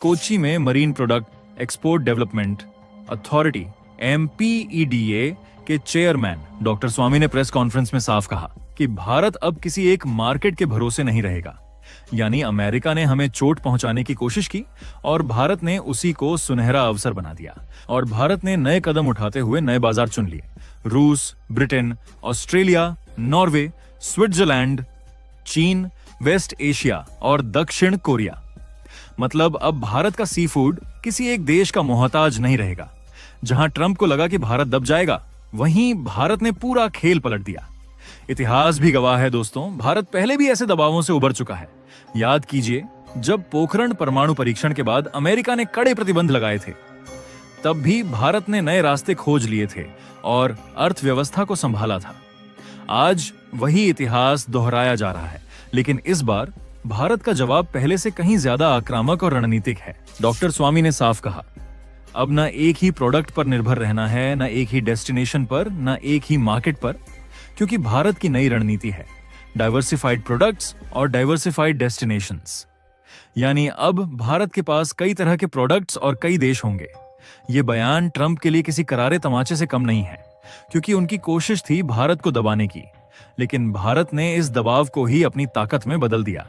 कोच्चि में marine product export development authority MPEDA के chairman doctor स्वामी ने प्रेस कॉन्फ्रेंस में साफ कहा कि भारत अब किसी एक मार्केट के भरोसे नहीं रहेगा। यानी अमेरिका ने हमें चोट पहुंचाने की कोशिश की और भारत ने उसी को सुनहरा अवसर बना दिया और भारत ने नए कदम उठाते हुए नए बाजार चुन लिए। रूस, ब्रिटेन, ऑस्ट्रेलिया, नॉर्वे, स्विट्जरलैंड, चीन, वेस्ट एशिया और दक्षिण कोरिया। मतलब अब भारत का सी फूड किसी एक देश का मोहताज नहीं रहेगा। जहां ट्रंप को लगा कि भारत दब जाएगा, वहीं भारत ने पूरा खेल पलट दिया। इतिहास भी गवाह है दोस्तों, भारत पहले भी ऐसे दबावों से उबर चुका है। याद कीजिए, जब पोखरण परमाणु परीक्षण के बाद अमेरिका ने कड़े प्रतिबंध लगाए थे, तब भी भारत ने नए रास्ते खोज लिए थे और अर्थव्यवस्था को संभाला था। आज वही इतिहास दोहराया जा रहा है, लेकिन इस बार भारत का जवाब पहले से कहीं ज्यादा आक्रामक और रणनीतिक है। डॉक्टर स्वामी ने साफ कहा, अब न एक ही प्रोडक्ट पर निर्भर रहना है, न एक ही डेस्टिनेशन पर, न एक ही मार्केट पर, क्योंकि भारत की नई रणनीति है डाइवर्सिफाइड प्रोडक्ट्स और डाइवर्सिफाइड डेस्टिनेशंस। यानी अब भारत के पास कई तरह के प्रोडक्ट्स और कई देश होंगे। ये बयान ट्रंप के लिए किसी करारे तमाचे से कम नहीं है, क्योंकि उनकी कोशिश थी भारत को दबाने की, लेकिन भारत ने इस दबाव को ही अपनी ताकत में बदल दिया।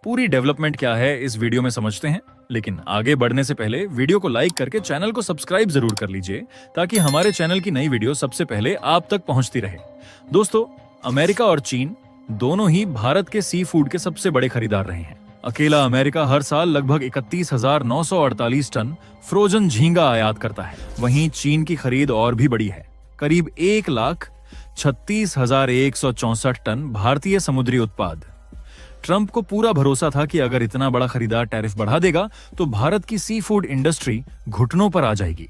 पूरी डेवलपमेंट क्या है इस वीडियो में समझते हैं, लेकिन आगे बढ़ने से पहले वीडियो को लाइक करके चैनल को सब्सक्राइब जरूर कर लीजिए, ताकि हमारे चैनल की नई वीडियो सबसे पहले आप तक पहुंचती रहे। दोस्तों, अमेरिका और चीन दोनों ही भारत के सी फूड के सबसे बड़े खरीदार रहे हैं। अकेला अमेरिका हर साल लगभग 31,948 टन फ्रोजन झींगा आयात करता है। वहीं चीन की खरीद और भी बड़ी है, करीब 1,36,164 टन भारतीय समुद्री उत्पाद। ट्रंप को पूरा भरोसा था कि अगर इतना बड़ा खरीदार टैरिफ बढ़ा देगा तो भारत की सी फूड इंडस्ट्री घुटनों पर आ जाएगी।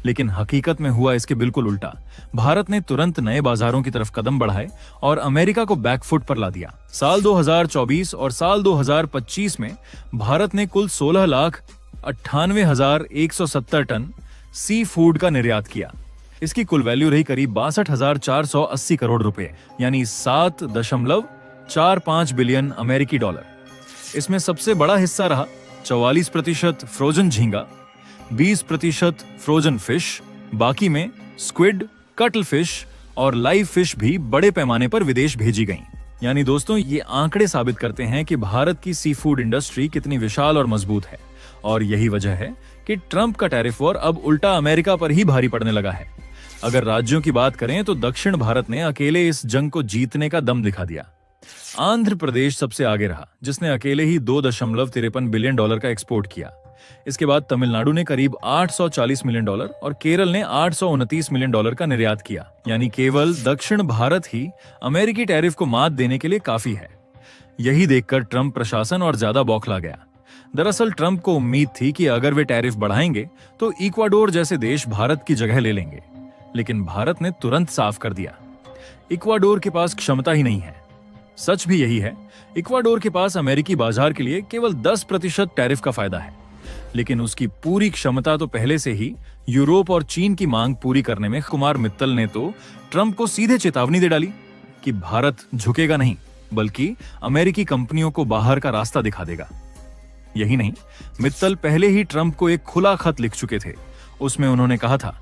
लेकिन हकीकत में हुआ इसके बिल्कुल उल्टा। भारत ने तुरंत नए बाजारों की तरफ कदम बढ़ाए और अमेरिका को बैकफुट पर ला दिया। साल 2024 और साल 2025 में भारत ने कुल 16,98,170 टन सी फूड का निर्यात किया। इसकी कुल वैल्यू रही करीब 62,480 करोड़ रुपए, यानी 7.45 बिलियन अमेरिकी डॉलर। इसमें सबसे बड़ा हिस्सा रहा 44% फ्रोजन झींगा, 20% फ्रोजन फिश, बाकी में स्क्विड, कटल फिश और लाइव फिश भी बड़े पैमाने पर विदेश भेजी गईं। यानी दोस्तों, ये आंकड़े साबित करते हैं कि भारत की सी फूड इंडस्ट्री कितनी विशाल और मजबूत है। और यही वजह है कि ट्रंप का टैरिफ वॉर अब उल्टा अमेरिका पर ही भारी पड़ने लगा है। अगर राज्यों की बात करें तो दक्षिण भारत ने अकेले इस जंग को जीतने का दम दिखा दिया। आंध्र प्रदेश सबसे आगे रहा, जिसने अकेले ही $2.53 बिलियन का एक्सपोर्ट किया। इसके बाद तमिलनाडु ने करीब $840 मिलियन और केरल ने $829 मिलियन का निर्यात किया। यानी केवल दक्षिण भारत ही अमेरिकी टैरिफ को मात देने के लिए काफी है। यही देखकर ट्रंप प्रशासन और ज्यादा बौखला गया। दरअसल ट्रंप को उम्मीद थी कि अगर वे टैरिफ बढ़ाएंगे तो इक्वाडोर जैसे देश भारत की जगह ले लेंगे, लेकिन भारत ने तुरंत साफ कर दिया, इक्वाडोर के पास क्षमता ही नहीं है। सच भी यही है, इक्वाडोर के पास अमेरिकी बाजार के लिए केवल 10% टैरिफ का फायदा है, लेकिन उसकी पूरी क्षमता तो पहले से ही यूरोप और चीन की मांग पूरी करने में। कुमार मित्तल ने तो ट्रंप को सीधे चेतावनी दे डाली कि भारत झुकेगा नहीं, बल्कि अमेरिकी कंपनियों को बाहर का रास्ता दिखा देगा। यही नहीं, मित्तल पहले ही ट्रंप को एक खुला खत लिख चुके थे। उसमें उन्होंने कहा था,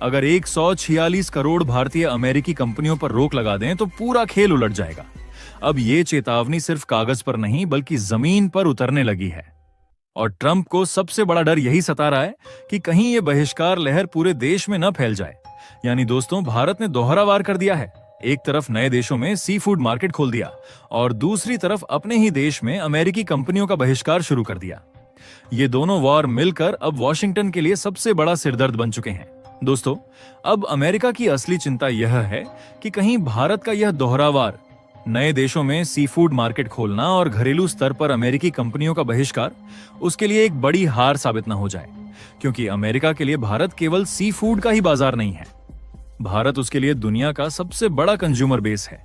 अगर 146 करोड़ भारतीय अमेरिकी कंपनियों पर रोक लगा दें तो पूरा खेल उलट जाएगा। अब ये चेतावनी सिर्फ कागज पर नहीं बल्कि जमीन पर उतरने लगी है। और ट्रंप को सबसे बड़ा डर यही सता रहा है कि कहीं ये बहिष्कार लहर पूरे देश में न फैल जाए। यानी दोस्तों, भारत ने दोहरा वार कर दिया है। एक तरफ नए देशों में सी फूड मार्केट खोल दिया और दूसरी तरफ अपने ही देश में अमेरिकी कंपनियों का बहिष्कार शुरू कर दिया। ये दोनों वार मिलकर अब वॉशिंगटन के लिए सबसे बड़ा सिरदर्द बन चुके हैं। दोस्तों, अब अमेरिका की असली चिंता यह है कि कहीं भारत का यह दोहरा वार, नए देशों में सी फूड मार्केट खोलना और घरेलू स्तर पर अमेरिकी कंपनियों का बहिष्कार, उसके लिए एक बड़ी हार साबित न हो जाए। क्योंकि अमेरिका के लिए भारत केवल सी फूड का ही बाजार नहीं है, भारत उसके लिए दुनिया का सबसे बड़ा कंज्यूमर बेस है।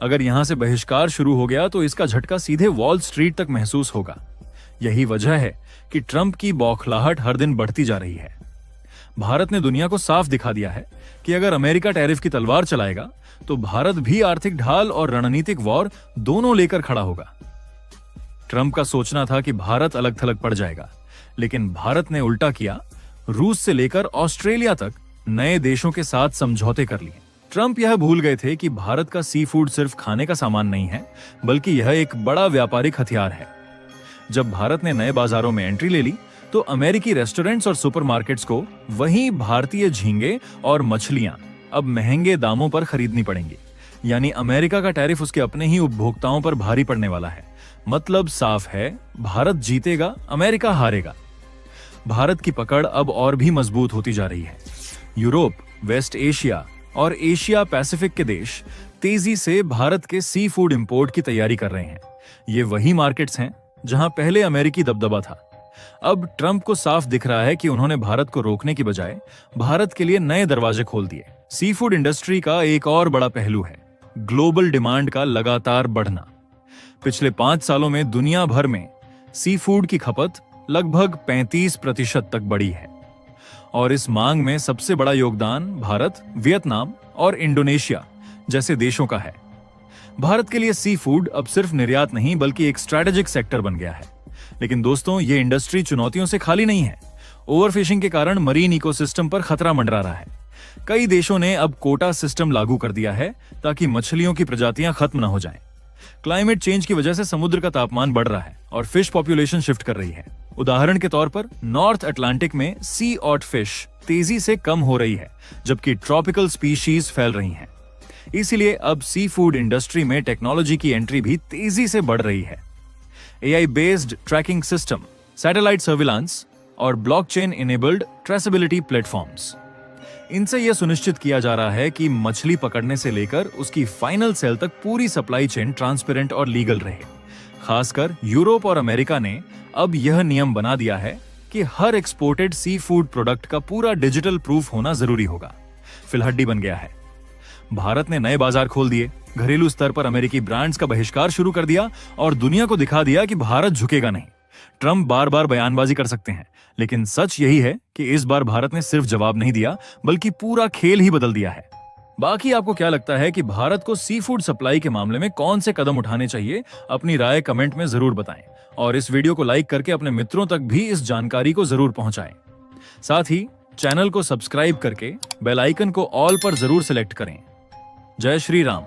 अगर यहां से बहिष्कार शुरू हो गया तो इसका झटका सीधे वॉल स्ट्रीट तक महसूस होगा। यही वजह है कि ट्रंप की बौखलाहट हर दिन बढ़ती जा रही है। भारत ने दुनिया को साफ दिखा दिया है कि अगर अमेरिका टैरिफ की तलवार चलाएगा तो भारत भी आर्थिक ढाल और रणनीतिक वॉर दोनों लेकर खड़ा होगा। ट्रंप का सोचना था कि भारत अलग थलग पड़ जाएगा, लेकिन भारत ने उल्टा किया, रूस से लेकर ऑस्ट्रेलिया तक नए देशों के साथ समझौते कर लिए। ट्रंप यह भूल गए थे कि भारत का सी फूड सिर्फ खाने का सामान नहीं है, बल्कि यह एक बड़ा व्यापारिक हथियार है। जब भारत ने नए बाजारों में एंट्री ले ली, तो अमेरिकी रेस्टोरेंट्स और सुपरमार्केट्स को वहीं भारतीय झींगे और मछलियां अब महंगे दामों पर खरीदनी पड़ेंगी। यानी अमेरिका का टैरिफ उसके अपने ही उपभोक्ताओं पर भारी पड़ने वाला है। मतलब साफ है, भारत जीतेगा, अमेरिका हारेगा। भारत की पकड़ अब और भी मजबूत होती जा रही है। यूरोप, वेस्ट एशिया और एशिया पैसिफिक के देश तेजी से भारत के सी फूड इंपोर्ट की तैयारी कर रहे हैं। ये वही मार्केट्स हैं जहां पहले अमेरिकी दबदबा था। अब ट्रंप को साफ दिख रहा है कि उन्होंने भारत को रोकने की बजाय भारत के लिए नए दरवाजे खोल दिए। सी फूड इंडस्ट्री का एक और बड़ा पहलू है ग्लोबल डिमांड का लगातार बढ़ना। पिछले 5 सालों में दुनिया भर में सी फूड की खपत लगभग 35% तक बढ़ी है और इस मांग में सबसे बड़ा योगदान भारत, वियतनाम और इंडोनेशिया जैसे देशों का है। भारत के लिए सी फूड अब सिर्फ निर्यात नहीं बल्कि एक स्ट्रैटेजिक सेक्टर बन गया है। लेकिन दोस्तों, ये इंडस्ट्री चुनौतियों से खाली नहीं है। ओवरफिशिंग के कारण मरीन इकोसिस्टम पर खतरा मंडरा रहा है। कई देशों ने अब कोटा सिस्टम लागू कर दिया है ताकि मछलियों की प्रजातियां खत्म न हो जाएं। क्लाइमेट चेंज की वजह से समुद्र का तापमान बढ़ रहा है और फिश पॉपुलेशन शिफ्ट कर रही है। उदाहरण के तौर पर नॉर्थ अटलांटिक में सी ऑट फिश तेजी से कम हो रही है, जबकि ट्रॉपिकल स्पीशीज फैल रही हैं। इसीलिए अब सी फूड इंडस्ट्री में टेक्नोलॉजी की एंट्री भी तेजी से बढ़ रही है। AI based tracking system, satellite surveillance और ब्लॉकचेन इनेबल्ड ट्रेसेबिलिटी प्लेटफॉर्म्स, इनसे यह सुनिश्चित किया जा रहा है कि मछली पकड़ने से लेकर उसकी फाइनल सेल तक पूरी सप्लाई चेन ट्रांसपेरेंट और लीगल रहे। खासकर यूरोप और अमेरिका ने अब यह नियम बना दिया है कि हर एक्सपोर्टेड सी फूड प्रोडक्ट का पूरा डिजिटल प्रूफ होना जरूरी होगा। फिलहट्टी बन गया है। भारत ने नए बाजार खोल दिए, घरेलू स्तर पर अमेरिकी ब्रांड्स का बहिष्कार शुरू कर दिया और दुनिया को दिखा दिया कि भारत झुकेगा नहीं। ट्रंप बार बार बयानबाजी कर सकते हैं, लेकिन सच यही है कि इस बार भारत ने सिर्फ जवाब नहीं दिया बल्कि पूरा खेल ही बदल दिया है। बाकी आपको क्या लगता है कि भारत को सी फूड सप्लाई के मामले में कौन से कदम उठाने चाहिए? अपनी राय कमेंट में जरूर बताएं और इस वीडियो को लाइक करके अपने मित्रों तक भी इस जानकारी को जरूर पहुंचाएं। साथ ही चैनल को सब्सक्राइब करके बेल आइकन को ऑल पर जरूर सिलेक्ट करें। जय श्री राम।